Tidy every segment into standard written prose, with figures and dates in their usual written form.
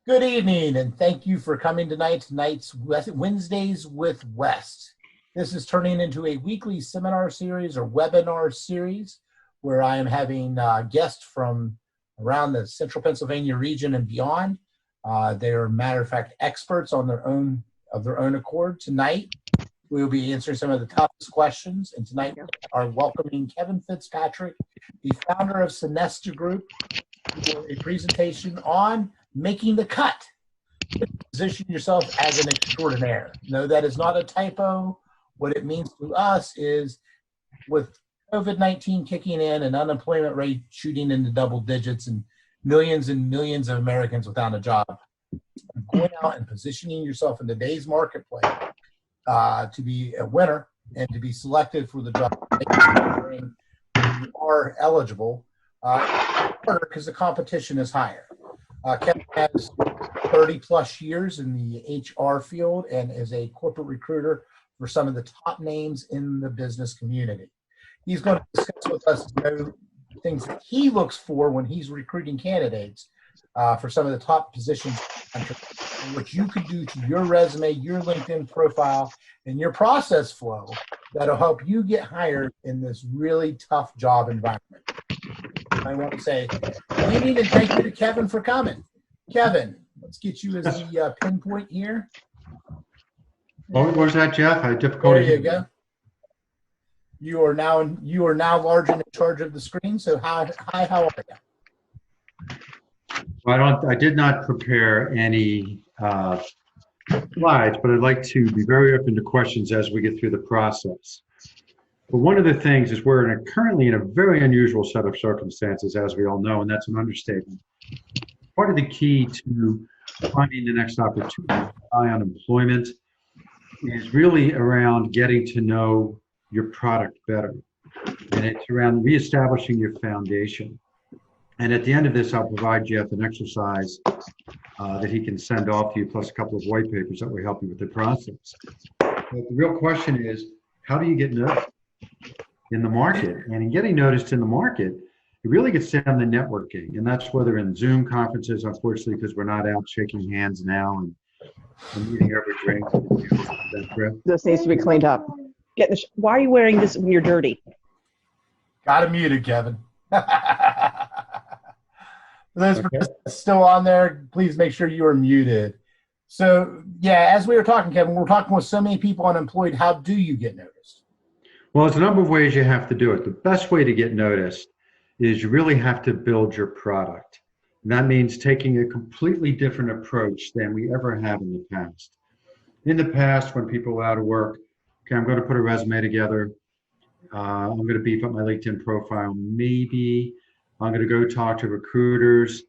Good evening, and thank you for coming tonight. Tonight's Wednesdays with West. This is turning into a weekly seminar series or webinar series where I am having guests from around the central Pennsylvania region and beyond. They are, matter of fact, experts on their own accord. Tonight, we will be answering some of the toughest questions, and tonight we are welcoming Kevin Fitzpatrick, the founder of Cnesta Group, for a presentation on making the cut. Position yourself as an extraordinaire. No, that is not a typo. What it means to us is with COVID-19 kicking in and unemployment rate shooting into double digits and millions of Americans without a job, going out and positioning yourself in today's marketplace to be a winner and to be selected for the job you are eligible because the competition is higher. Kevin has 30 plus years in the HR field and is a corporate recruiter for some of the top names in the business community. He's going to discuss with us things that he looks for when he's recruiting candidates for some of the top positions in the country, and what you can do to your resume, your LinkedIn profile, and your process flow that'll help you get hired in this really tough job environment. I want to say good evening and thank you to Kevin for coming. Kevin, let's get you as the pinpoint here. What was that, Jeff? I had difficulty. There you go. You are now large and in charge of the screen. So hi, how are you? Well, I did not prepare any slides, but I'd like to be very open to questions as we get through the process. But one of the things is we're currently in a very unusual set of circumstances, as we all know, and that's an understatement. Part of the key to finding the next opportunity, high unemployment, is really around getting to know your product better. And it's around reestablishing your foundation. And at the end of this, I'll provide Jeff an exercise that he can send off to you, plus a couple of white papers that will help you with the process. But the real question is, how do you get noticed in the market? And in getting noticed in the market, it really gets down to networking. And that's whether in Zoom conferences, unfortunately, because we're not out shaking hands now and eating every drink. This needs to be cleaned up. Why are you wearing this when you're dirty? Got it muted, Kevin. For those still on there, please make sure you are muted. So, yeah, as we were talking, Kevin, we're talking with so many people unemployed. How do you get noticed? Well, there's a number of ways you have to do it. The best way to get noticed is you really have to build your product. And that means taking a completely different approach than we ever have in the past. In the past, when people were out of work, okay, I'm going to put a resume together. I'm going to beef up my LinkedIn profile. Maybe I'm going to go talk to recruiters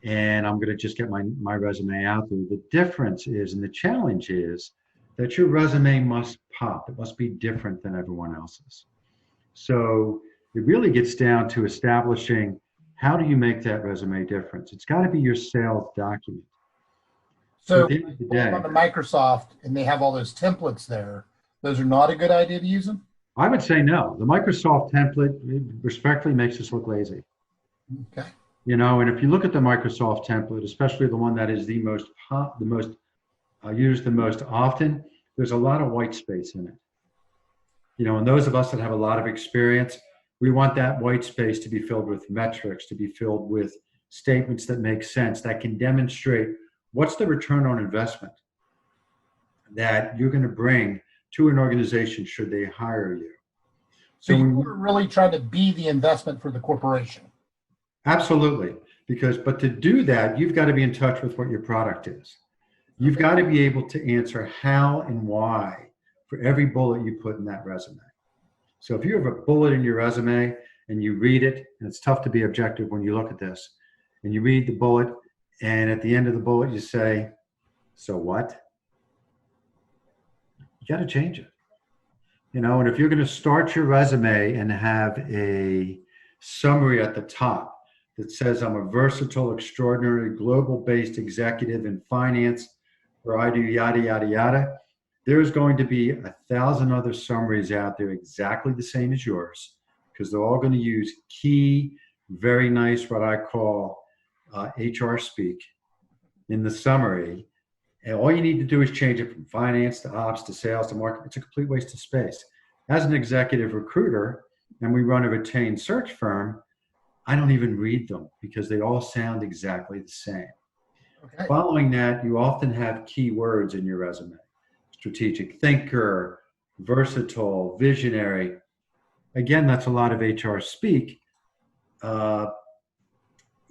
and I'm going to just get my resume out there. The difference is, and the challenge is, that your resume must pop. It must be different than everyone else's. So it really gets down to establishing, how do you make that resume different? It's got to be your sales document. So at the end of the day, on the Microsoft and they have all those templates there, those are not a good idea to use them? I would say no. The Microsoft template respectfully makes us look lazy. Okay. You know, and if you look at the Microsoft template, especially the one that is the most used the most often, there's a lot of white space in it. You know, and those of us that have a lot of experience, we want that white space to be filled with metrics, to be filled with statements that make sense, that can demonstrate what's the return on investment that you're going to bring to an organization should they hire you. So you were really trying to be the investment for the corporation. Absolutely. But to do that, you've got to be in touch with what your product is. You've got to be able to answer how and why for every bullet you put in that resume. So if you have a bullet in your resume and you read it, and it's tough to be objective when you look at this, and you read the bullet, and at the end of the bullet you say, so what? You got to change it. You know, and if you're going to start your resume and have a summary at the top that says, I'm a versatile, extraordinary, global-based executive in finance, or I do yada, yada, yada, there's going to be 1,000 other summaries out there exactly the same as yours, because they're all going to use key, very nice, what I call HR speak, in the summary, and all you need to do is change it from finance to ops to sales to marketing. It's a complete waste of space. As an executive recruiter, and we run a retained search firm, I don't even read them because they all sound exactly the same. Okay. Following that, you often have keywords in your resume. Strategic thinker, versatile, visionary. Again, that's a lot of HR speak.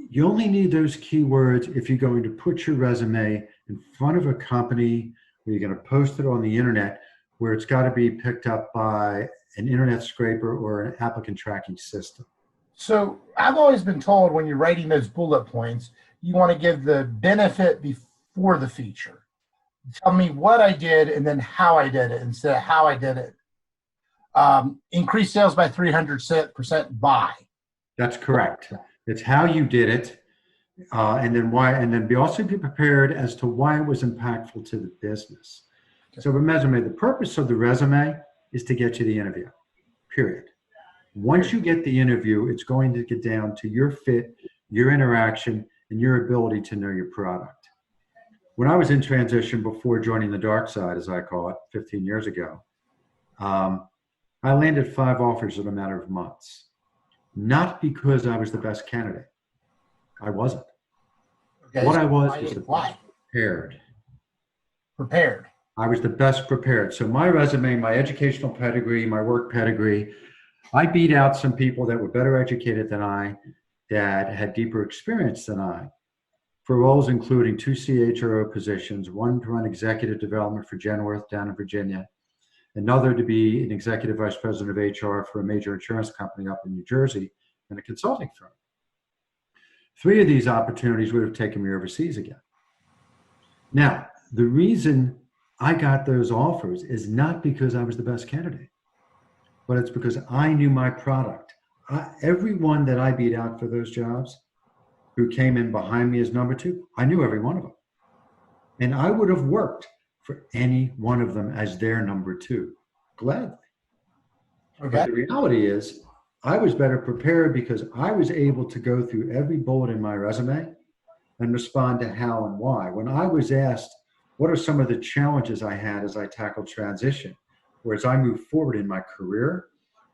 You only need those keywords if you're going to put your resume in front of a company where you're going to post it on the internet, where it's got to be picked up by an internet scraper or an applicant tracking system. So I've always been told when you're writing those bullet points, you want to give the benefit before the feature. Tell me what I did and then how I did it instead of how I did it. Increase sales by 300% by. That's correct. It's how you did it, and then why, and then also be prepared as to why it was impactful to the business. Okay. So the resume, the purpose of the resume is to get you the interview, period. Once you get the interview, it's going to get down to your fit, your interaction, and your ability to know your product. When I was in transition before joining the dark side, as I call it, 15 years ago, I landed 5 offers in a matter of months. Not because I was the best candidate. I wasn't. Okay, what so I was the why? best prepared. Prepared. I was the best prepared. So my resume, my educational pedigree, my work pedigree, I beat out some people that were better educated than I, that had deeper experience than I, for roles including 2 CHRO positions, one to run executive development for Genworth down in Virginia, another to be an executive vice president of HR for a major insurance company up in New Jersey, and a consulting firm. 3 of these opportunities would have taken me overseas again. Now, the reason I got those offers is not because I was the best candidate, but it's because I knew my product. Everyone that I beat out for those jobs who came in behind me as number 2, I knew every one of them. And I would have worked for any one of them as their number 2, gladly. Okay. But the reality is, I was better prepared because I was able to go through every bullet in my resume and respond to how and why. When I was asked, what are some of the challenges I had as I tackled transition, or as I moved forward in my career,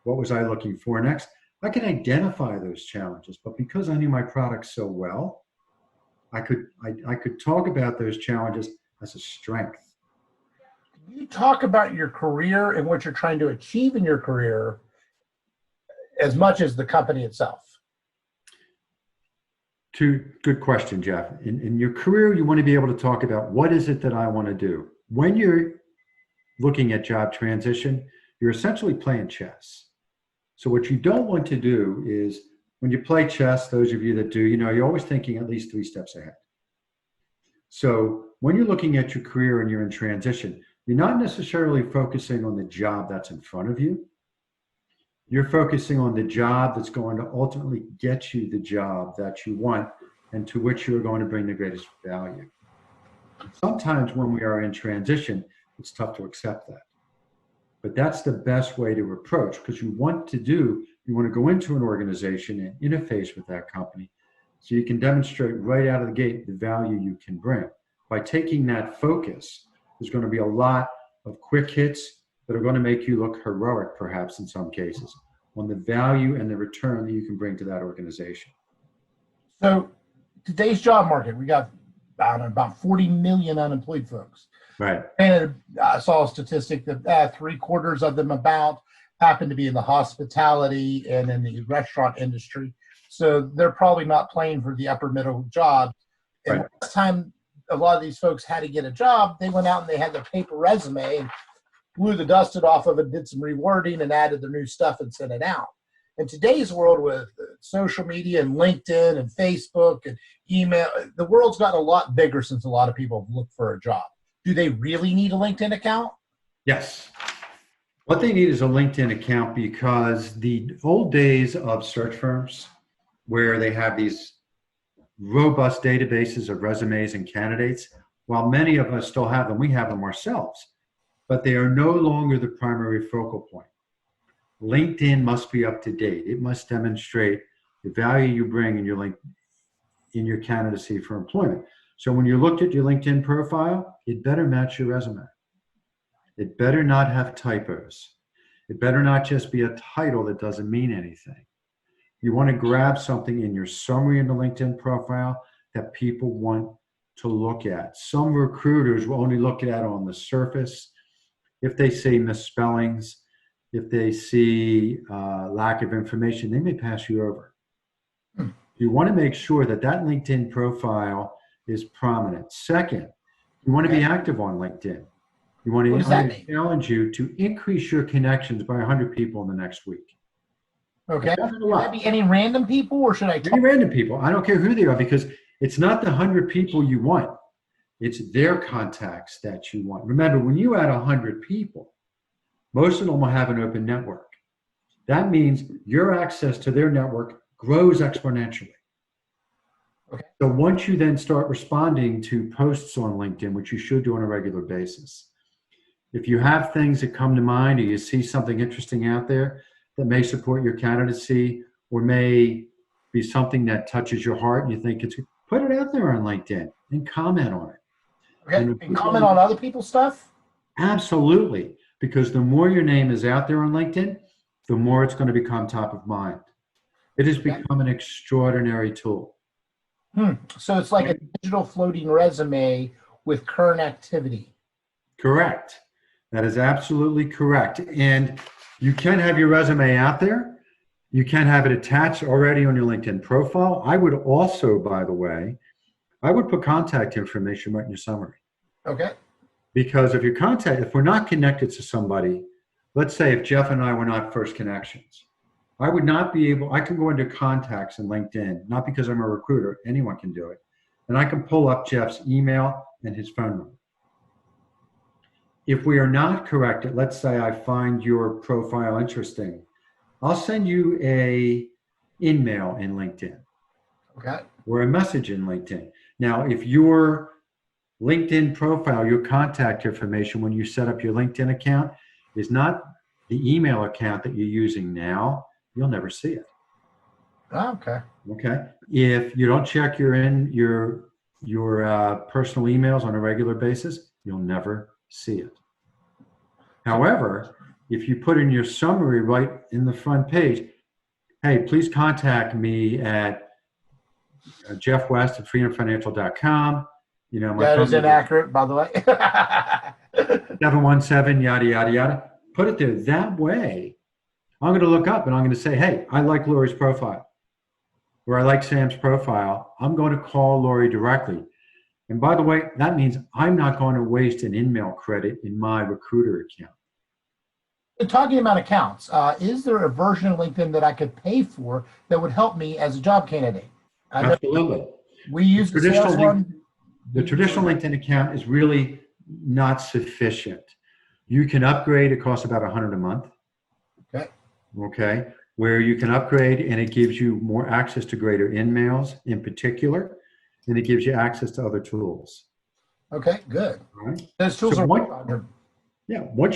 what was I looking for next? I could identify those challenges, but because I knew my product so well, I could talk about those challenges as a strength. You talk about your career and what you're trying to achieve in your career as much as the company itself. Good question, Jeff. In your career, you want to be able to talk about what is it that I want to do. When you're looking at job transition, you're essentially playing chess. So what you don't want to do is, when you play chess, those of you that do, you're always thinking at least 3 steps ahead. So when you're looking at your career and you're in transition, you're not necessarily focusing on the job that's in front of you. You're focusing on the job that's going to ultimately get you the job that you want and to which you're going to bring the greatest value. Sometimes when we are in transition, it's tough to accept that. But that's the best way to approach, because you want to go into an organization and interface with that company so you can demonstrate right out of the gate the value you can bring. By taking that focus, there's going to be a lot of quick hits that are going to make you look heroic, perhaps in some cases, on the value and the return that you can bring to that organization. So today's job market, we got about 40 million unemployed folks. Right. And I saw a statistic that 3/4 of them about happen to be in the hospitality and in the restaurant industry. So they're probably not playing for the upper middle job. And Right. last time a lot of these folks had to get a job, they went out and they had their paper resume and blew the dust off of it, did some rewording and added their new stuff and sent it out. In today's world with social media and LinkedIn and Facebook and email, the world's gotten a lot bigger since a lot of people have looked for a job. Do they really need a LinkedIn account? Yes. What they need is a LinkedIn account, because the old days of search firms, where they have these robust databases of resumes and candidates, while many of us still have them, we have them ourselves, but they are no longer the primary focal point. LinkedIn must be up to date. It must demonstrate the value you bring in your candidacy for employment. So when you looked at your LinkedIn profile, it better match your resume. It better not have typos. It better not just be a title that doesn't mean anything. You want to grab something in your summary in the LinkedIn profile that people want to look at. Some recruiters will only look at on the surface. If they see misspellings, if they see lack of information, they may pass you over. You want to make sure that that LinkedIn profile is prominent. Second, you want to be active on LinkedIn. You want to challenge you to increase your connections by 100 people in the next week. Okay. Can that be any random people, or should I any random people? I don't care who they are, because it's not the 100 people you want. It's their contacts that you want. Remember, when you add 100 people, most of them will have an open network. That means your access to their network grows exponentially. Okay. So once you then start responding to posts on LinkedIn, which you should do on a regular basis, if you have things that come to mind, or you see something interesting out there that may support your candidacy, or may be something that touches your heart and you think it's, put it out there on LinkedIn and comment on it. Okay. And comment on other people's stuff? Absolutely. Because the more your name is out there on LinkedIn, the more it's going to become top of mind. It has become an extraordinary tool. So it's like a digital floating resume with current activity. Correct. That is absolutely correct. And you can have your resume out there. You can have it attached already on your LinkedIn profile. I would also, by the way, I would put contact information right in your summary. Okay. Because if if we're not connected to somebody, let's say if Jeff and I were not first connections, I would not be able, I can go into contacts in LinkedIn, not because I'm a recruiter, anyone can do it. And I can pull up Jeff's email and his phone number. If we are not corrected, let's say I find your profile interesting, I'll send you a email in LinkedIn. Okay. Or a message in LinkedIn. Now, if your LinkedIn profile, your contact information when you set up your LinkedIn account is not the email account that you're using now, you'll never see it. Okay. Okay. If you don't check your personal emails on a regular basis, you'll never see it. However, if you put in your summary right in the front page, hey, please contact me at jeffwest@freedomfinancial.com. You know, my that is inaccurate, by the way. 717, yada, yada, yada. Put it there. That way, I'm going to look up and I'm going to say, hey, I like Lori's profile, or I like Sam's profile. I'm going to call Lori directly. And by the way, that means I'm not going to waste an email credit in my recruiter account. And talking about accounts, is there a version of LinkedIn that I could pay for that would help me as a job candidate? Absolutely. We use the sales one. The traditional LinkedIn account is really not sufficient. You can upgrade. It costs about $100 a month. Okay. Okay. Where you can upgrade, and it gives you more access to greater emails in particular, and it gives you access to other tools. Okay, good. All right. Those tools are once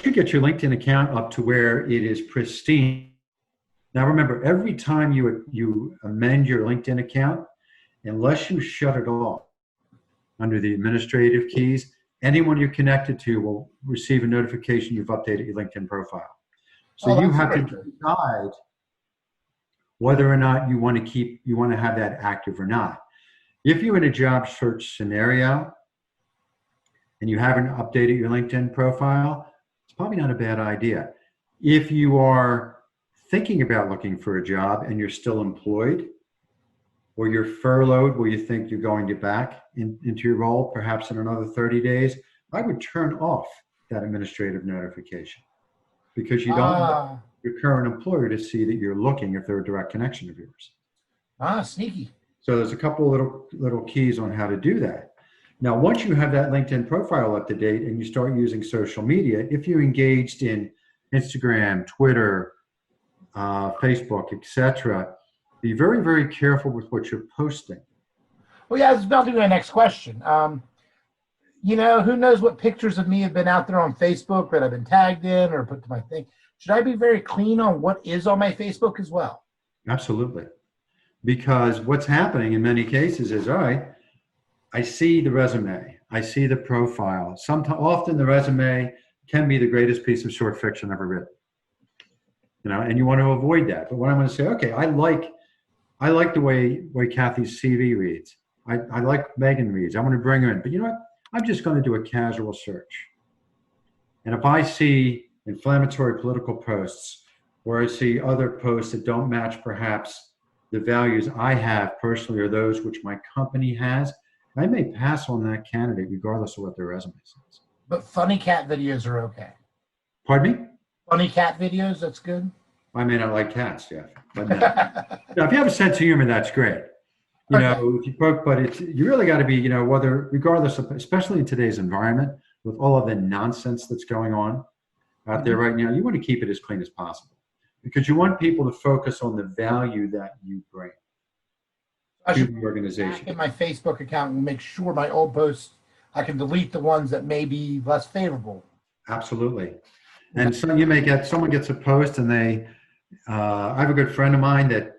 you get your LinkedIn account up to where it is pristine. Now remember, every time you amend your LinkedIn account, unless you shut it off under the administrative keys, anyone you're connected to will receive a notification you've updated your LinkedIn profile. So you have to decide whether or not you want to have that active or not. If you're in a job search scenario and you haven't updated your LinkedIn profile, it's probably not a bad idea. If you are thinking about looking for a job and you're still employed, or you're furloughed where you think you're going to back into your role, perhaps in another 30 days, I would turn off that administrative notification, because you don't want your current employer to see that you're looking if they're a direct connection of yours. Sneaky. So there's a couple little keys on how to do that. Now, once you have that LinkedIn profile up to date and you start using social media, if you're engaged in Instagram, Twitter, Facebook, etc., be very, very careful with what you're posting. Well, yeah, I was about to do my next question. Who knows what pictures of me have been out there on Facebook that I've been tagged in or put to my thing. Should I be very clean on what is on my Facebook as well? Absolutely. Because what's happening in many cases is, all right, I see the resume, I see the profile. Often the resume can be the greatest piece of short fiction ever written. You know, and you want to avoid that. But when I'm going to say, okay, I like the way Kathy's CV reads. I like Megan reads. I want to bring her in. But you know what? I'm just going to do a casual search. And if I see inflammatory political posts, or I see other posts that don't match perhaps the values I have personally or those which my company has, I may pass on that candidate regardless of what their resume says. But funny cat videos are okay. Pardon me? Funny cat videos, that's good. I may not like cats, Jeff. But no. Now, if you have a sense of humor, that's great. You know, if you poke, but you really got to be, you know, regardless of, especially in today's environment, with all of the nonsense that's going on out there right now, you want to keep it as clean as possible because you want people to focus on the value that you bring to the organization. In my Facebook account and make sure my old posts, I can delete the ones that may be less favorable. Absolutely. And so someone gets a post and I have a good friend of mine that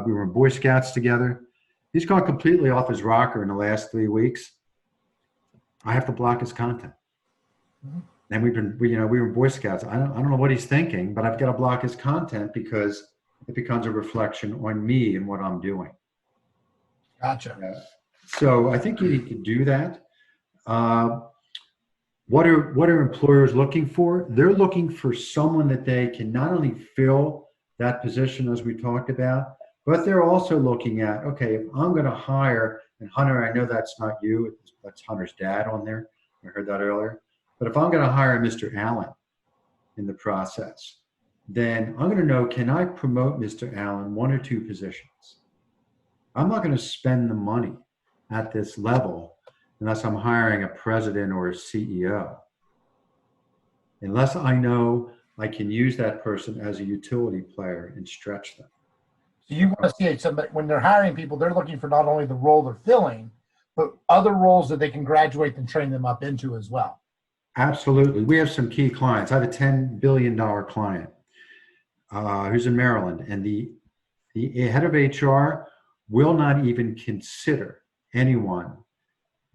we were in Boy Scouts together. He's gone completely off his rocker in the last 3 weeks. I have to block his content. And we were in Boy Scouts. I don't know what he's thinking, but I've got to block his content because it becomes a reflection on me and what I'm doing. Gotcha. So I think you need to do that. What are employers looking for? They're looking for someone that they can not only fill that position as we talked about, but they're also looking at, okay, if I'm going to hire, and Hunter, I know that's not you, that's Hunter's dad on there. I heard that earlier. But if I'm going to hire Mr. Allen in the process, then I'm going to know, can I promote Mr. Allen 1 or 2 positions? I'm not going to spend the money at this level unless I'm hiring a president or a CEO. Unless I know I can use that person as a utility player and stretch them. So you want to see somebody, when they're hiring people, they're looking for not only the role they're filling, but other roles that they can graduate and train them up into as well. Absolutely. We have some key clients. I have a $10 billion client who's in Maryland, and the head of HR will not even consider anyone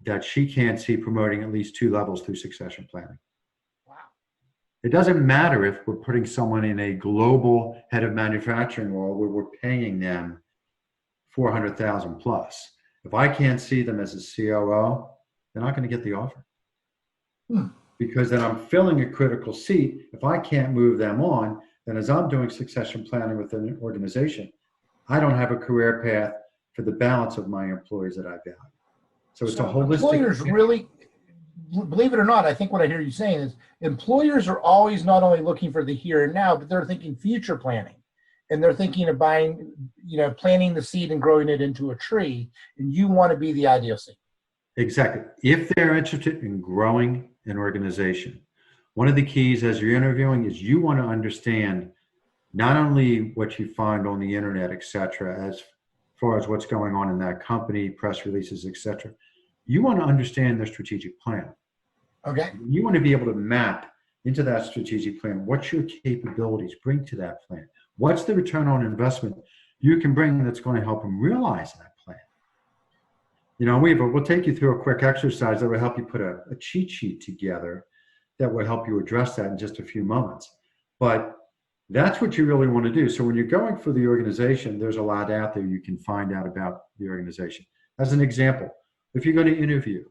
that she can't see promoting at least 2 levels through succession planning. Wow. It doesn't matter if we're putting someone in a global head of manufacturing role where we're paying them $400,000 plus. If I can't see them as a COO, they're not going to get the offer. Because then I'm filling a critical seat. If I can't move them on, then as I'm doing succession planning within an organization, I don't have a career path for the balance of my employees that I value. So it's a holistic. Employers really, believe it or not, I think what I hear you saying is employers are always not only looking for the here and now, but they're thinking future planning. And they're thinking of buying, planting the seed and growing it into a tree. And you want to be the ideal seed. Exactly. If they're interested in growing an organization, one of the keys as you're interviewing is you want to understand not only what you find on the internet, et cetera, as far as what's going on in that company, press releases, et cetera. You want to understand their strategic plan. Okay. You want to be able to map into that strategic plan what your capabilities bring to that plan. What's the return on investment you can bring that's going to help them realize that plan? We'll take you through a quick exercise that will help you put a cheat sheet together that will help you address that in just a few moments. But that's what you really want to do. So when you're going for the organization, there's a lot out there you can find out about the organization. As an example, if you're going to interview,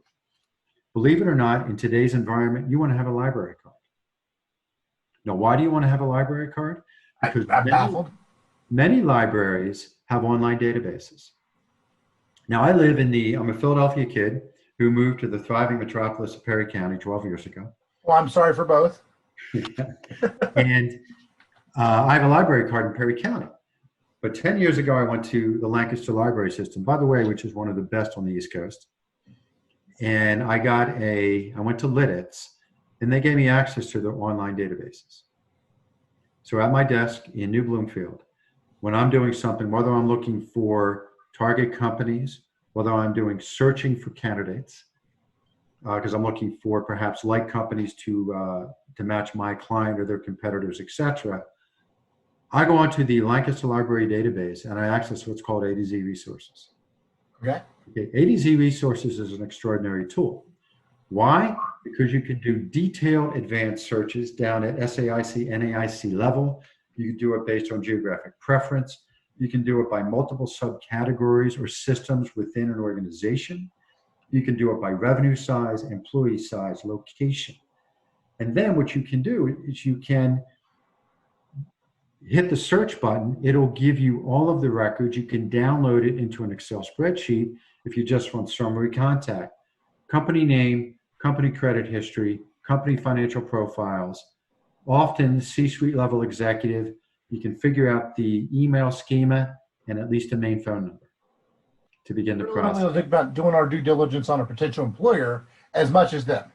believe it or not, in today's environment, you want to have a library card. Now, why do you want to have a library card? Because many libraries have online databases. Now, I'm a Philadelphia kid who moved to the thriving metropolis of Perry County 12 years ago. Well, I'm sorry for both. And I have a library card in Perry County. But 10 years ago, I went to the Lancaster library system, by the way, which is one of the best on the East Coast. And I went to Lidditz, and they gave me access to their online databases. So at my desk in New Bloomfield, when I'm doing something, whether I'm looking for target companies, whether I'm doing searching for candidates, because I'm looking for perhaps like companies to match my client or their competitors, et cetera, I go onto the Lancaster Library database and I access what's called A to Z resources. Okay. Okay, A-to-Z Resources is an extraordinary tool. Why? Because you can do detailed advanced searches down at SAIC, NAIC level. You can do it based on geographic preference. You can do it by multiple subcategories or systems within an organization. You can do it by revenue size, employee size, location. And then what you can do is you can hit the search button. It'll give you all of the records. You can download it into an Excel spreadsheet if you just want summary contact, company name, company credit history, company financial profiles, often C-suite level executive. You can figure out the email schema and at least a main phone number to begin the process. We'll think about doing our due diligence on a potential employer as much as them.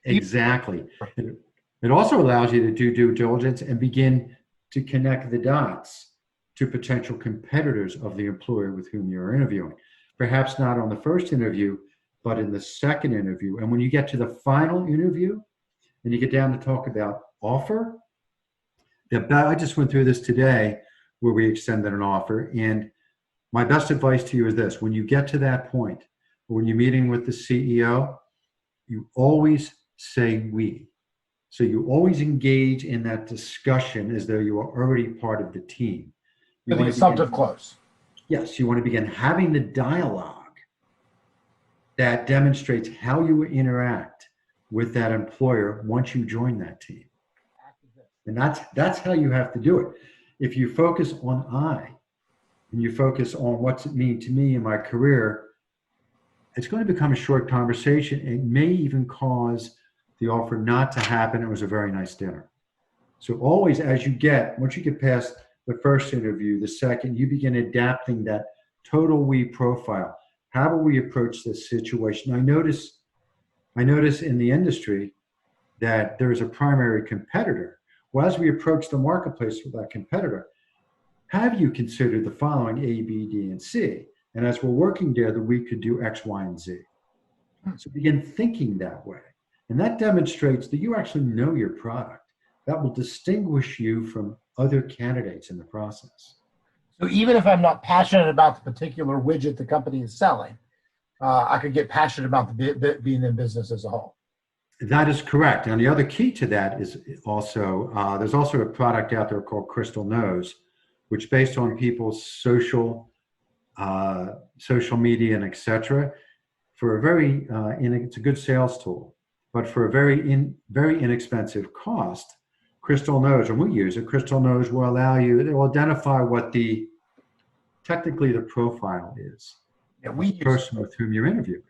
Exactly. It also allows you to do due diligence and begin to connect the dots to potential competitors of the employer with whom you're interviewing. Perhaps not on the first interview, but in the second interview. And when you get to the final interview and you get down to talk about offer, I just went through this today where we extended an offer. And my best advice to you is this: when you get to that point, or when you're meeting with the CEO, you always say we. So you always engage in that discussion as though you are already part of the team. The assumptive close. Yes, you want to begin having the dialogue that demonstrates how you interact with that employer once you join that team. And that's how you have to do it. If you focus on I, and you focus on what's it mean to me in my career, it's going to become a short conversation. It may even cause the offer not to happen. It was a very nice dinner. So always, once you get past the first interview, the second, you begin adapting that total we profile. How do we approach this situation? I notice in the industry that there is a primary competitor. Well, as we approach the marketplace with that competitor, have you considered the following A, B, D, and C? And as we're working together, we could do X, Y, and Z. So begin thinking that way. And that demonstrates that you actually know your product. That will distinguish you from other candidates in the process. So even if I'm not passionate about the particular widget the company is selling, I could get passionate about being in business as a whole. That is correct. And the other key to that is also, there's also a product out there called Crystal Knows, which based on people's social media and et cetera, for a very, it's a good sales tool, but for a very inexpensive cost, Crystal Knows, and we use it, Crystal Knows will allow you, it will identify what technically the profile is. Yeah, the person with whom you're interviewing.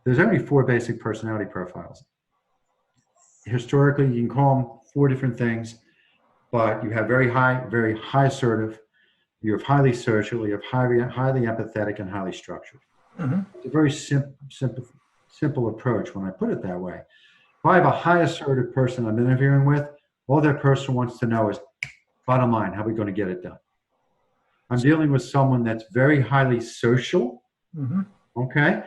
There's only 4 basic personality profiles. Historically, you can call them 4 different things, but you have very high assertive, you have highly social, you have highly empathetic, and highly structured. Mm-hmm. It's a very simple approach when I put it that way. If I have a high assertive person I'm interviewing with, all that person wants to know is, bottom line, how are we going to get it done? I'm dealing with someone that's very highly social, mm-hmm. Okay?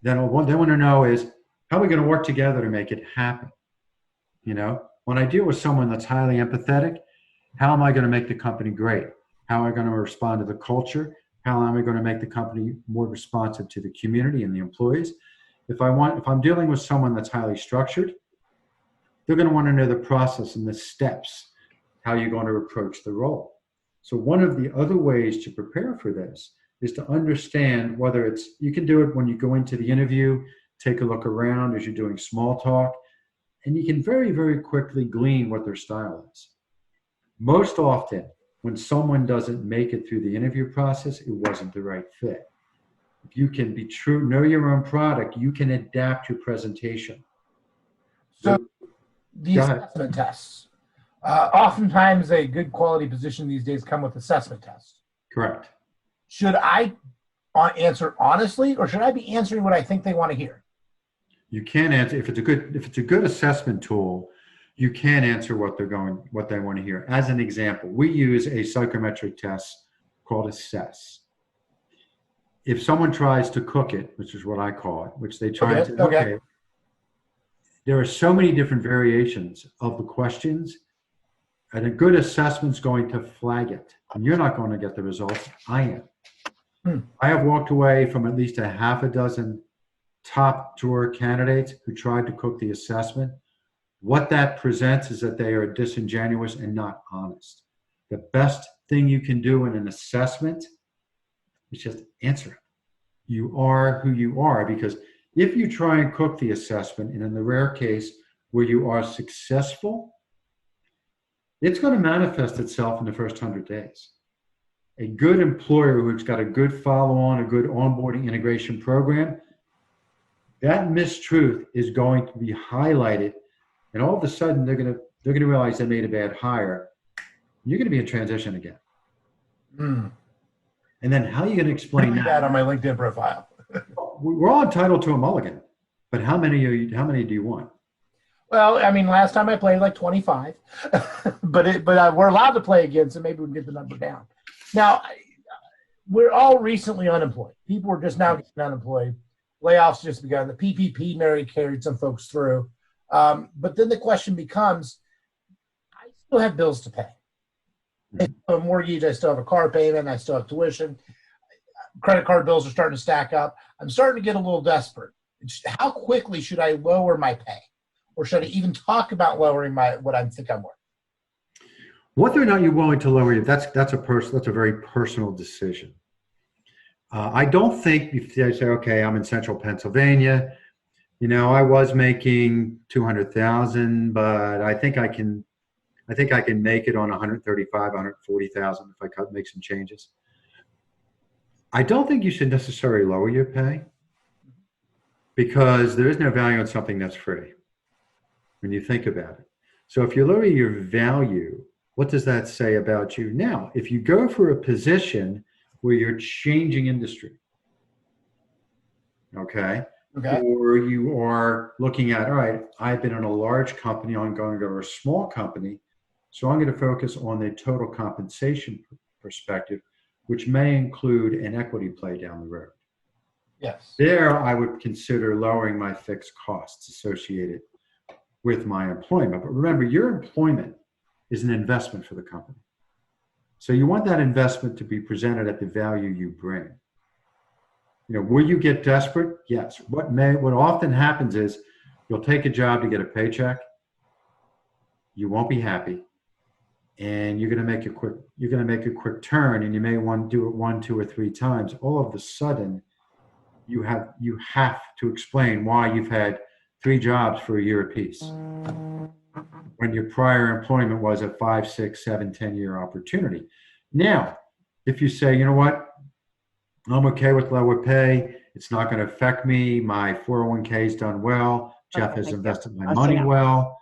Then what they want to know is, how are we going to work together to make it happen? You know, when I deal with someone that's highly empathetic, how am I going to make the company great? How am I going to respond to the culture? How am I going to make the company more responsive to the community and the employees? If I'm dealing with someone that's highly structured, they're going to want to know the process and the steps, how you're going to approach the role. So one of the other ways to prepare for this is to understand whether you can do it when you go into the interview, take a look around as you're doing small talk, and you can very, very quickly glean what their style is. Most often, when someone doesn't make it through the interview process, it wasn't the right fit. If you can be true, know your own product, you can adapt your presentation. So the assessment tests, oftentimes a good quality position these days come with assessment tests. Correct. Should I answer honestly, or should I be answering what I think they want to hear? You can answer if it's a good assessment tool. You can answer what they want to hear. As an example, we use a psychometric test called Assess. If someone tries to cook it, which is what I call it, which they try to, okay. There are so many different variations of the questions, and a good assessment's going to flag it. And you're not going to get the results. I am. I have walked away from at least a half a dozen top drawer candidates who tried to cook the assessment. What that presents is that they are disingenuous and not honest. The best thing you can do in an assessment is just answer it. You are who you are, because if you try and cook the assessment, and in the rare case where you are successful, it's going to manifest itself in the first 100 days. A good employer who's got a good follow-on, a good onboarding integration program, that mistruth is going to be highlighted, and all of a sudden they're going to realize they made a bad hire. You're going to be in transition again. And then how are you going to explain that on my LinkedIn profile? We're all entitled to a mulligan, but how many do you want? Well, I mean, last time I played like 25, but we're allowed to play again, so maybe we can get the number down. Now, we're all recently unemployed. People are just now getting unemployed. Layoffs just begun. The PPP carried some folks through. But then the question becomes, I still have bills to pay. I still have a mortgage, I still have a car payment, I still have tuition. Credit card bills are starting to stack up. I'm starting to get a little desperate. How quickly should I lower my pay? Or should I even talk about lowering what I think I'm worth? Whether or not you're willing to lower it, that's a very personal decision. I don't think if you say, okay, I'm in central Pennsylvania, I was making 200,000, but I think I can make it on 135, 140,000 if I make some changes. I don't think you should necessarily lower your pay, because there is no value in something that's free when you think about it. So if you lower your value, what does that say about you? Now, if you go for a position where you're changing industry, okay? Or you are looking at, all right, I've been in a large company, I'm going to go to a small company, so I'm going to focus on the total compensation perspective, which may include an equity play down the road. Yes. There, I would consider lowering my fixed costs associated with my employment. But remember, your employment is an investment for the company. So you want that investment to be presented at the value you bring. Will you get desperate? Yes. What often happens is you'll take a job to get a paycheck. You won't be happy, and you're going to make a quick turn, and you may want to do it 1, 2, or 3 times. All of a sudden, you have to explain why you've had 3 jobs for a year apiece, when your prior employment was a 5, 6, 7, 10-year opportunity. Now, if you say, you know what, I'm okay with lower pay, it's not going to affect me, my 401k's done well, Jeff has invested my money well.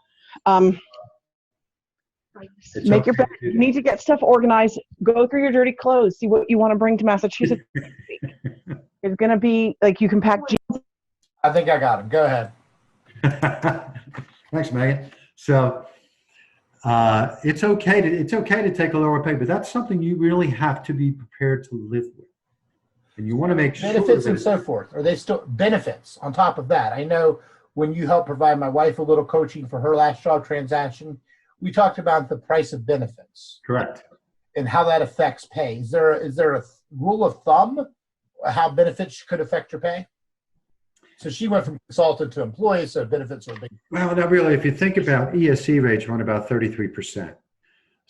Make your bed. You need to get stuff organized. Go through your dirty clothes. See what you want to bring to Massachusetts. It's going to be like you can pack jeans. I think I got him. Go ahead. Thanks, Megan. So it's okay to take a lower pay, but that's something you really have to be prepared to live with, and you want to make sure benefits and so forth. Are they still benefits on top of that? I know when you helped provide my wife a little coaching for her last job transaction, we talked about the price of benefits. Correct. And how that affects pay. Is there a rule of thumb how benefits could affect your pay? So she went from consultant to employee, so benefits are big. Well, not really. If you think about ESC rates, run about 33%.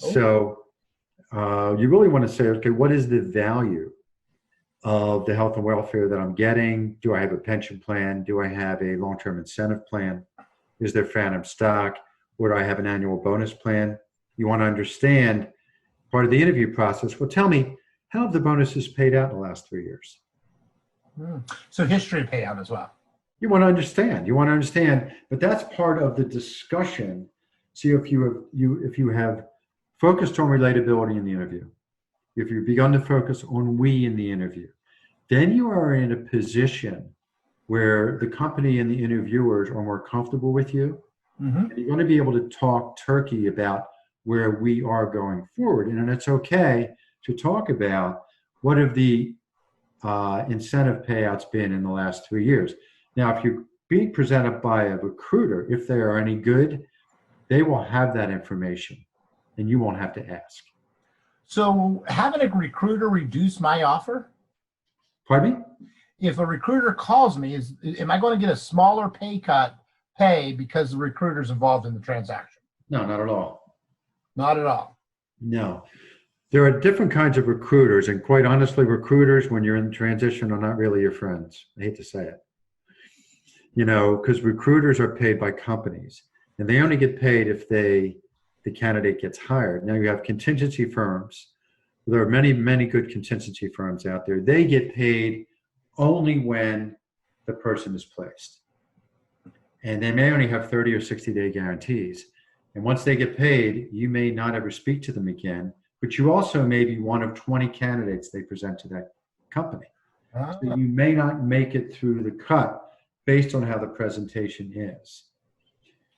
Oh. So you really want to say, okay, what is the value of the health and welfare that I'm getting? Do I have a pension plan? Do I have a long-term incentive plan? Is there phantom stock? Or do I have an annual bonus plan? You want to understand part of the interview process. Well, tell me, how have the bonuses paid out in the last 3 years? So history payout as well. You want to understand, but that's part of the discussion. See, if you have focused on relatability in the interview, if you've begun to focus on we in the interview, then you are in a position where the company and the interviewers are more comfortable with you. Mm-hmm. And you're going to be able to talk turkey about where we are going forward. And it's okay to talk about what have the incentive payouts been in the last 3 years. Now, if you're being presented by a recruiter, if they are any good, they will have that information and you won't have to ask. So having a recruiter reduce my offer? Pardon me? If a recruiter calls me, am I going to get a smaller pay because the recruiter's involved in the transaction? No, not at all. Not at all. No. There are different kinds of recruiters, and quite honestly, recruiters, when you're in transition, are not really your friends. I hate to say it. Because recruiters are paid by companies, and they only get paid if the candidate gets hired. Now you have contingency firms. There are many, many good contingency firms out there. They get paid only when the person is placed. And they may only have 30 or 60-day guarantees. And once they get paid, you may not ever speak to them again, but you also may be one of 20 candidates they present to that company. So you may not make it through the cut based on how the presentation is.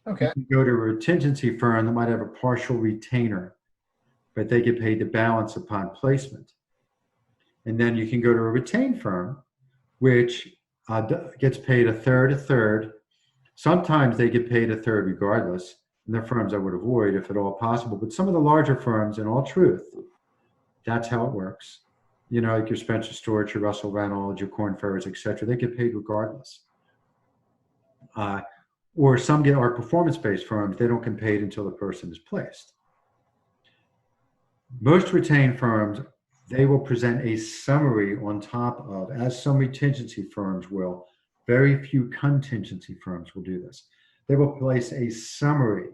Okay. You can go to a contingency firm that might have a partial retainer, but they get paid the balance upon placement. And then you can go to a retained firm, which gets paid a third. Sometimes they get paid a third regardless. And they're firms I would avoid if at all possible. But some of the larger firms, in all truth, that's how it works. Like your Spencer Storage, your Russell Reynolds, your Korn Ferries, etc. They get paid regardless. Or some are performance-based firms. They don't get paid until the person is placed. Most retained firms, they will present a summary on top of, as some contingency firms will. Very few contingency firms will do this. They will place a summary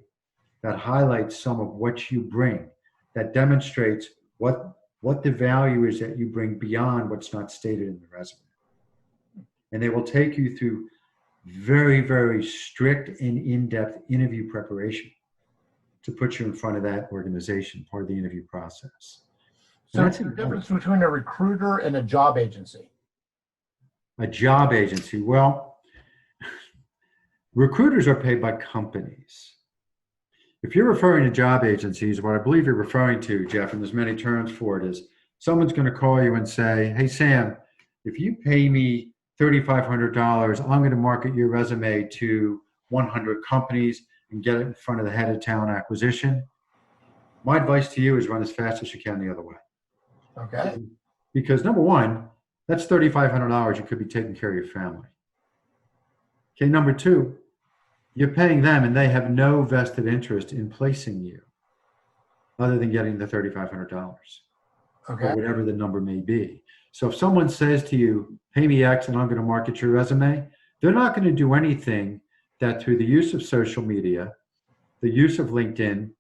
that highlights some of what you bring, that demonstrates what the value is that you bring beyond what's not stated in the resume. And they will take you through very, very strict and in-depth interview preparation to put you in front of that organization, part of the interview process. So that's the difference between a recruiter and a job agency. A job agency. Well, recruiters are paid by companies. If you're referring to job agencies, what I believe you're referring to, Jeff, and there's many terms for it, is someone's going to call you and say, hey, Sam, if you pay me $3,500, I'm going to market your resume to 100 companies and get it in front of the head of talent acquisition. My advice to you is run as fast as you can the other way. Okay. Because number one, that's $3,500 you could be taking care of your family. Okay, number two, you're paying them and they have no vested interest in placing you other than getting the $3,500. Okay. Or whatever the number may be. So if someone says to you, pay me X and I'm going to market your resume, they're not going to do anything that through the use of social media, the use of LinkedIn,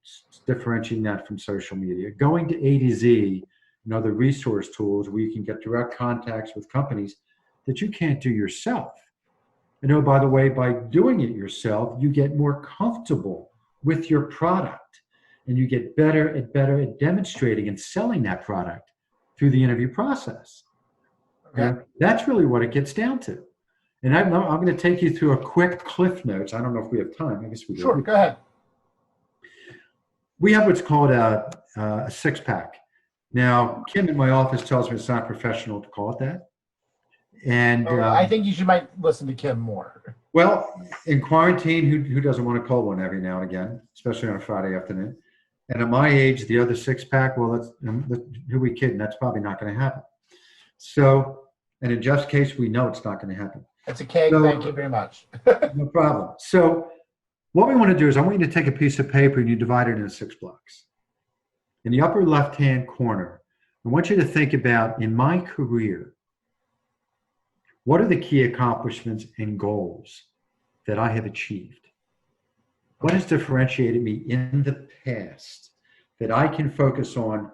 differentiating that from social media, going to A to Z, the resource tools where you can get direct contacts with companies that you can't do yourself. By the way, by doing it yourself, you get more comfortable with your product and you get better at demonstrating and selling that product through the interview process. Okay. That's really what it gets down to. And I'm going to take you through a quick cliff notes. I don't know if we have time. I guess we do. Sure, go ahead. We have what's called a six-pack. Now, Kim in my office tells me it's not professional to call it that. And I think you might listen to Kim more. Well, in quarantine, who doesn't want to call one every now and again, especially on a Friday afternoon? And at my age, the other six-pack, well, who are we kidding? That's probably not going to happen. So, and in Jeff's case, we know it's not going to happen. That's a keg. Thank you very much. No problem. So what we want to do is I want you to take a piece of paper and you divide it into 6 blocks. In the upper left-hand corner, I want you to think about, in my career, what are the key accomplishments and goals that I have achieved? What has differentiated me in the past that I can focus on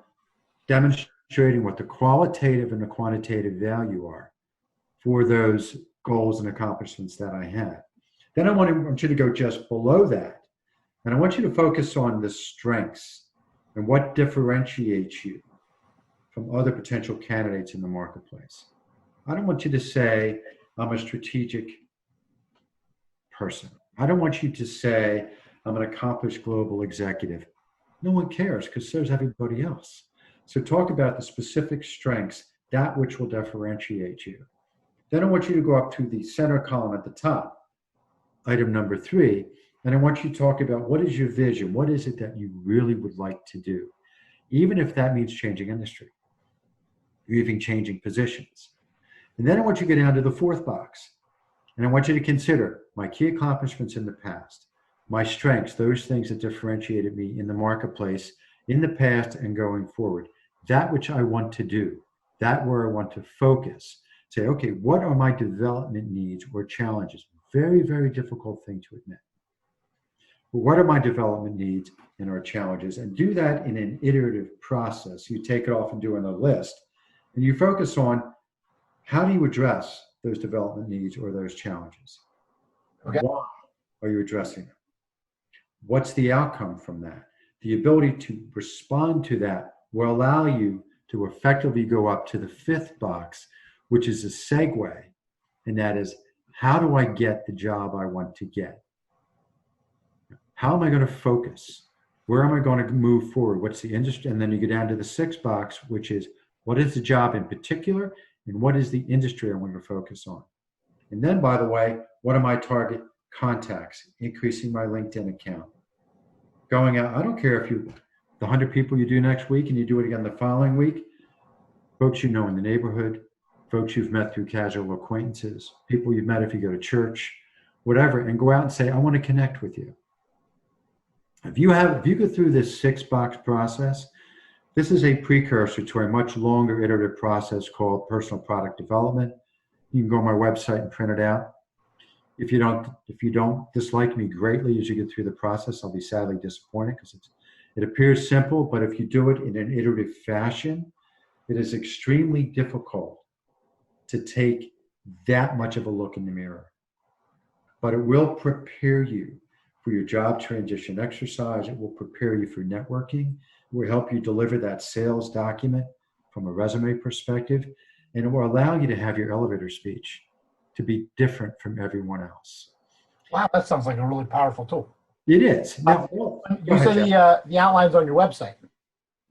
demonstrating what the qualitative and the quantitative value are for those goals and accomplishments that I had? Then I want you to go just below that, and I want you to focus on the strengths and what differentiates you from other potential candidates in the marketplace. I don't want you to say, I'm a strategic person. I don't want you to say, I'm an accomplished global executive. No one cares because so does everybody else. So talk about the specific strengths, that which will differentiate you. Then I want you to go up to the center column at the top, item number 3, and I want you to talk about what is your vision? What is it that you really would like to do? Even if that means changing industry, or even changing positions. And then I want you to get down to the fourth box. And I want you to consider my key accomplishments in the past, my strengths, those things that differentiated me in the marketplace in the past and going forward, that which I want to do, that where I want to focus. Say, okay, what are my development needs or challenges? Very, very difficult thing to admit. But what are my development needs and our challenges? And do that in an iterative process. You take it off and do in a list, and you focus on how do you address those development needs or those challenges? Okay. Why are you addressing them? What's the outcome from that? The ability to respond to that will allow you to effectively go up to the fifth box, which is a segue, and that is, how do I get the job I want to get? How am I going to focus? Where am I going to move forward? What's the industry? And then you get down to the sixth box, which is, what is the job in particular? And what is the industry I want to focus on? And then, by the way, what are my target contacts? Increasing my LinkedIn account. Going out, I don't care if the 100 people you do next week and you do it again the following week, folks you know in the neighborhood, folks you've met through casual acquaintances, people you've met if you go to church, whatever, and go out and say, I want to connect with you. If you go through this 6-box process, this is a precursor to a much longer iterative process called personal product development. You can go on my website and print it out. If you don't dislike me greatly as you get through the process, I'll be sadly disappointed because it appears simple, but if you do it in an iterative fashion, it is extremely difficult to take that much of a look in the mirror. But it will prepare you for your job transition exercise. It will prepare you for networking. It will help you deliver that sales document from a resume perspective, and it will allow you to have your elevator speech to be different from everyone else. Wow, that sounds like a really powerful tool. It is. Now, you say the outlines on your website.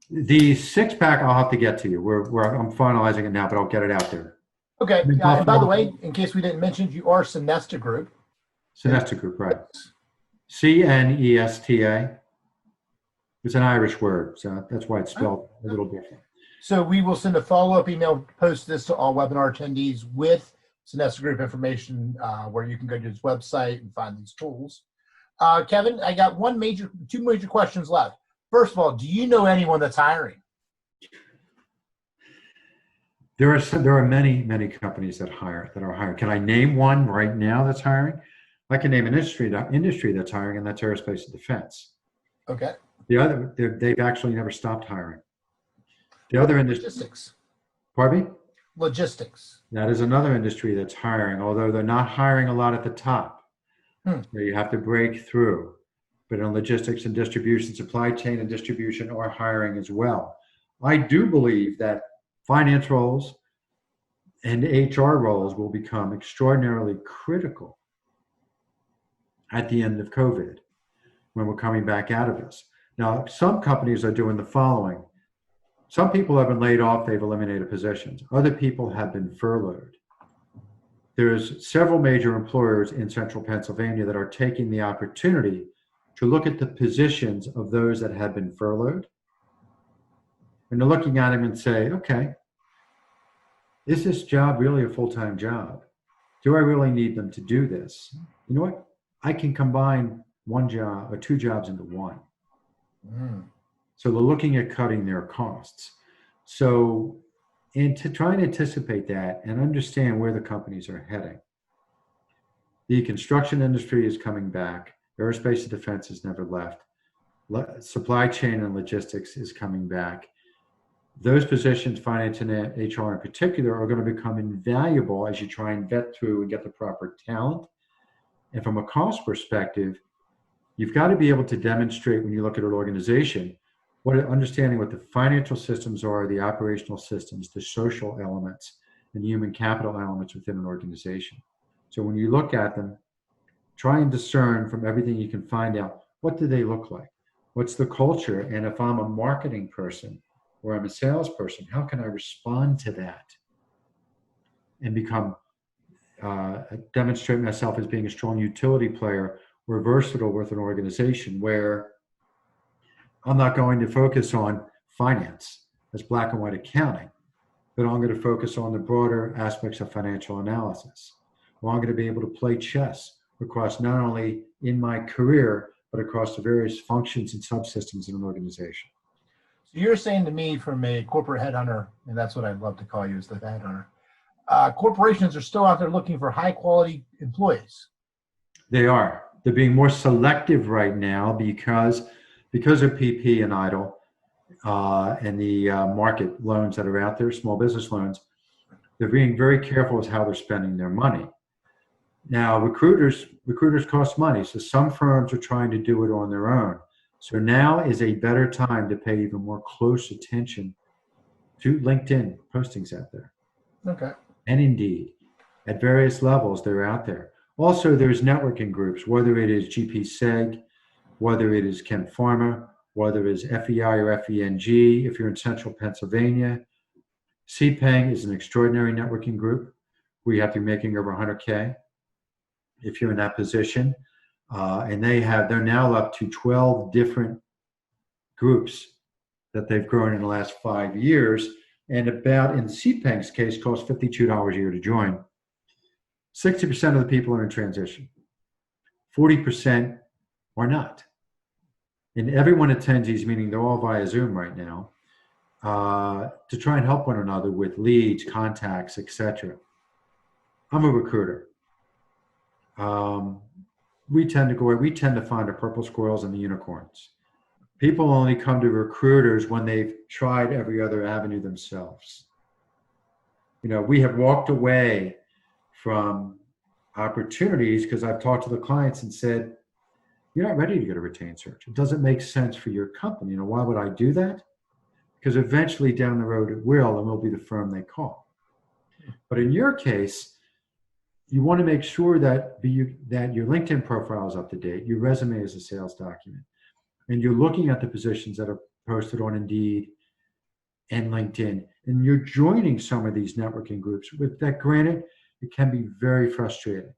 The 6-pack I'll have to get to you. I'm finalizing it now, but I'll get it out there. Okay. And by the way, in case we didn't mention, you are Cnesta Group. Cnesta Group, right. Cnesta. It's an Irish word, so that's why it's spelled a little different. So we will send a follow-up email, post this to all webinar attendees with Cnesta Group information where you can go to his website and find these tools. Kevin, I got two major questions left. First of all, do you know anyone that's hiring? There are many, many companies that are hiring. Can I name one right now that's hiring? I can name an industry that's hiring, and that's aerospace and defense. Okay. They've actually never stopped hiring. The other industry. Logistics. Pardon me? Logistics. That is another industry that's hiring, although they're not hiring a lot at the top. Where you have to break through. But in logistics and distribution, supply chain and distribution are hiring as well. I do believe that finance roles and HR roles will become extraordinarily critical at the end of COVID when we're coming back out of this. Now, some companies are doing the following. Some people have been laid off, they've eliminated positions. Other people have been furloughed. There's several major employers in central Pennsylvania that are taking the opportunity to look at the positions of those that have been furloughed. And they're looking at them and say, okay, is this job really a full-time job? Do I really need them to do this? You know what? I can combine one job or two jobs into one. So they're looking at cutting their costs. So, and to try and anticipate that and understand where the companies are heading. The construction industry is coming back. Aerospace and defense has never left. Supply chain and logistics is coming back. Those positions, finance and HR in particular, are going to become invaluable as you try and vet through and get the proper talent. And from a cost perspective, you've got to be able to demonstrate when you look at an organization, understanding what the financial systems are, the operational systems, the social elements, and human capital elements within an organization. So when you look at them, try and discern from everything you can find out, what do they look like? What's the culture? And if I'm a marketing person or I'm a salesperson, how can I respond to that and demonstrate myself as being a strong utility player or versatile with an organization where I'm not going to focus on finance as black and white accounting, but I'm going to focus on the broader aspects of financial analysis. Or I'm going to be able to play chess across not only in my career, but across the various functions and subsystems in an organization. So you're saying to me from a corporate headhunter, and that's what I'd love to call you, is the headhunter, corporations are still out there looking for high quality employees. They are. They're being more selective right now because of PP and EIDL and the market loans that are out there, small business loans. They're being very careful as how they're spending their money. Now, recruiters cost money, so some firms are trying to do it on their own. So now is a better time to pay even more close attention to LinkedIn postings out there. Okay. And Indeed, at various levels, they're out there. Also, there's networking groups, whether it is GP-SEG, whether it is Chem Pharma, whether it is FEI or FENG, if you're in central Pennsylvania. CPENG is an extraordinary networking group where you have to be making over 100K if you're in that position. And they're now up to 12 different groups that they've grown in the last 5 years. And about, in CPENG's case, costs $52 a year to join. 60% of the people are in transition. 40% are not. And everyone attends these meetings, they're all via Zoom right now, to try and help one another with leads, contacts, etc. I'm a recruiter. We tend to find the purple squirrels and the unicorns. People only come to recruiters when they've tried every other avenue themselves. You know, we have walked away from opportunities because I've talked to the clients and said, you're not ready to get a retained search. It doesn't make sense for your company. You know, why would I do that? Because eventually down the road it will, and we'll be the firm they call. But in your case, you want to make sure that your LinkedIn profile is up to date, your resume is a sales document, and you're looking at the positions that are posted on Indeed and LinkedIn, and you're joining some of these networking groups. With that, granted, it can be very frustrating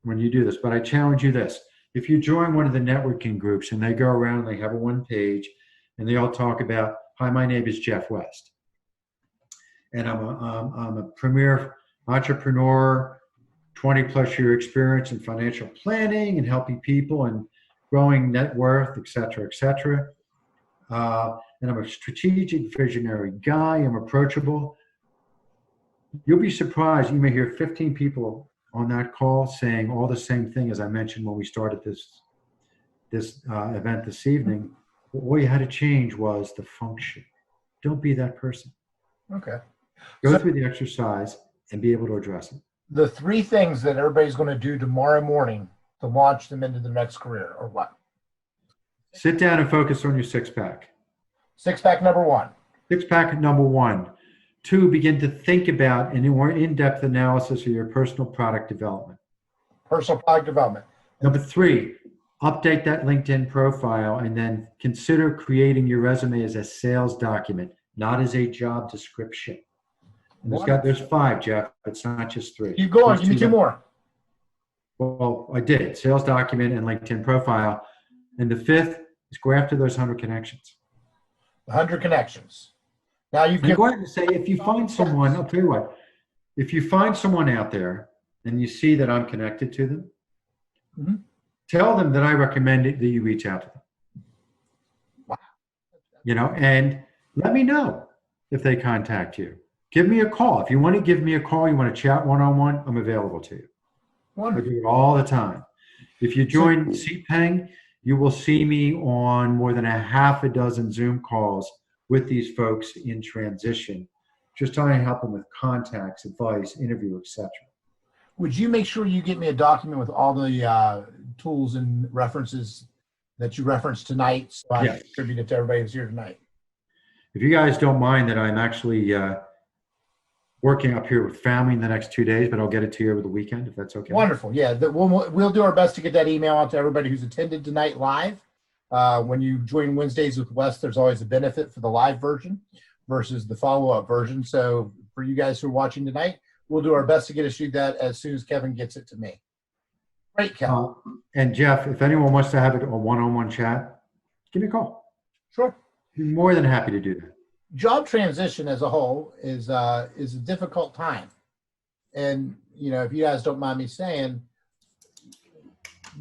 when you do this, but I challenge you this. If you join one of the networking groups and they go around and they have a one page and they all talk about, hi, my name is Jeff West, and I'm a premier entrepreneur, 20 plus year experience in financial planning and helping people and growing net worth, et cetera, et cetera. And I'm a strategic visionary guy. I'm approachable. You'll be surprised. You may hear 15 people on that call saying all the same thing as I mentioned when we started this event this evening. What you had to change was the function. Don't be that person. Okay. Go through the exercise and be able to address it. The three things that everybody's going to do tomorrow morning to launch them into the next career are what? Sit down and focus on your six-pack. Six-pack number one. Six-pack number one. 2, begin to think about a more in-depth analysis of your personal product development. Personal product development. Number 3, update that LinkedIn profile and then consider creating your resume as a sales document, not as a job description. And there's 5, Jeff. It's not just 3. Keep going. Give me 2 more. Well, I did. Sales document and LinkedIn profile. And the 5th is go after those 100 connections. 100 connections. Now you can go ahead and say, if you find someone, I'll tell you what, if you find someone out there and you see that I'm connected to them, tell them that I recommend that you reach out to them. Wow. You know, and let me know if they contact you. Give me a call. If you want to give me a call, you want to chat one-on-one, I'm available to you. Wonderful. I do it all the time. If you join CPENG, you will see me on more than a half a dozen Zoom calls with these folks in transition, just trying to help them with contacts, advice, interview, etc. Would you make sure you get me a document with all the tools and references that you referenced tonight so I can distribute it to everybody who's here tonight? If you guys don't mind that I'm actually working up here with family in the next 2 days, but I'll get it to you over the weekend if that's okay. Wonderful. Yeah, we'll do our best to get that email out to everybody who's attended tonight live. When you join Wednesdays with Wes, there's always a benefit for the live version versus the follow-up version. So for you guys who are watching tonight, we'll do our best to get issued that as soon as Kevin gets it to me. Great, Kevin. And Jeff, if anyone wants to have a one-on-one chat, give me a call. Sure. Be more than happy to do that. job transition as a whole is a difficult time. And, you know, if you guys don't mind me saying,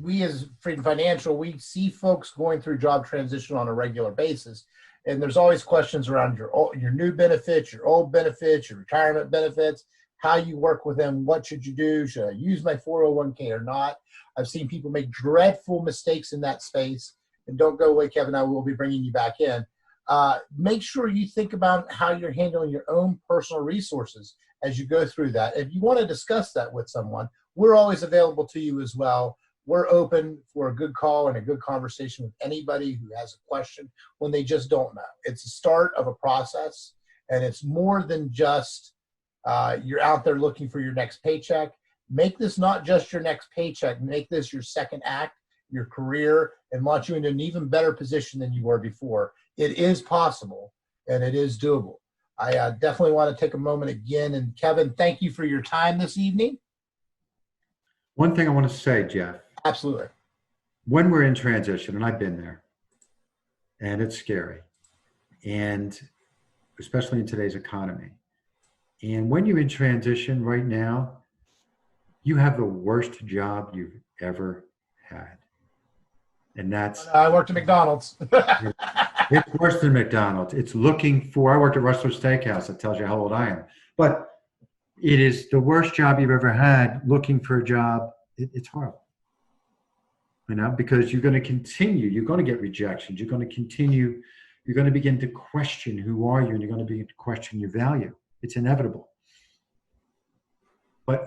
we as Freedom Financial, we see folks going through job transition on a regular basis. And there's always questions around your new benefits, your old benefits, your retirement benefits, how you work with them, what should you do? Should I use my 401k or not? I've seen people make dreadful mistakes in that space. And don't go away, Kevin, I will be bringing you back in. Make sure you think about how you're handling your own personal resources as you go through that. If you want to discuss that with someone, we're always available to you as well. We're open for a good call and a good conversation with anybody who has a question when they just don't know. It's the start of a process, and it's more than just you're out there looking for your next paycheck. Make this not just your next paycheck. Make this your second act, your career, and launch you into an even better position than you were before. It is possible, and it is doable. I definitely want to take a moment again. And Kevin, thank you for your time this evening. One thing I want to say, Jeff. Absolutely. When we're in transition, and I've been there, and it's scary, and especially in today's economy. And when you're in transition right now, you have the worst job you've ever had. And that's... I worked at McDonald's. It's worse than McDonald's. It's looking for... I worked at Rustler's Steakhouse. That tells you how old I am. But it is the worst job you've ever had. Looking for a job, it's horrible. You know, because you're going to continue. You're going to get rejections. You're going to continue. You're going to begin to question who are you, and you're going to begin to question your value. It's inevitable. But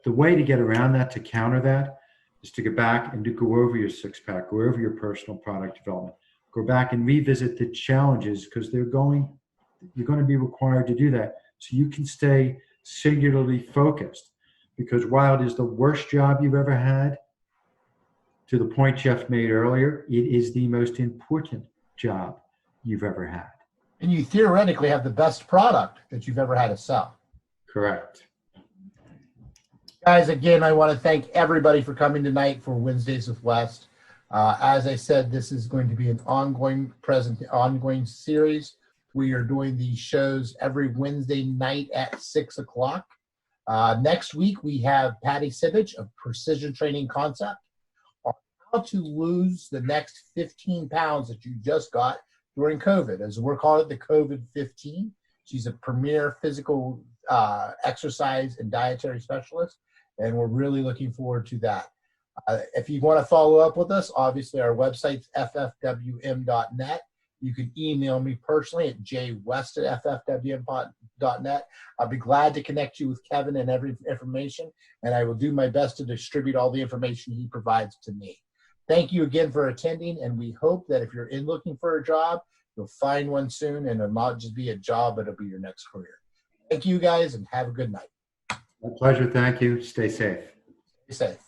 the way to get around that, to counter that, is to go back and to go over your six-pack, go over your personal product development, go back and revisit the challenges, because you're going to be required to do that so you can stay singularly focused. Because while it is the worst job you've ever had, to the point Jeff made earlier, it is the most important job you've ever had. And you theoretically have the best product that you've ever had to sell. Correct. Guys, again, I want to thank everybody for coming tonight for Wednesdays with West. As I said, this is going to be an ongoing series. We are doing these shows every Wednesday night at 6 o'clock. Next week, we have Patty Sivich of Precision Training Concept on how to lose the next 15 pounds that you just got during COVID, as we're calling it the COVID-15. She's a premier physical exercise and dietary specialist, and we're really looking forward to that. If you want to follow up with us, obviously our website's ffwm.net. You can email me personally at jwest@ffwm.net. I'll be glad to connect you with Kevin and every information, and I will do my best to distribute all the information he provides to me. Thank you again for attending, and we hope that if you're looking for a job, you'll find one soon, and it'll not just be a job, but it'll be your next career. Thank you, guys, and have a good night. My pleasure. Thank you. Stay safe. Stay safe.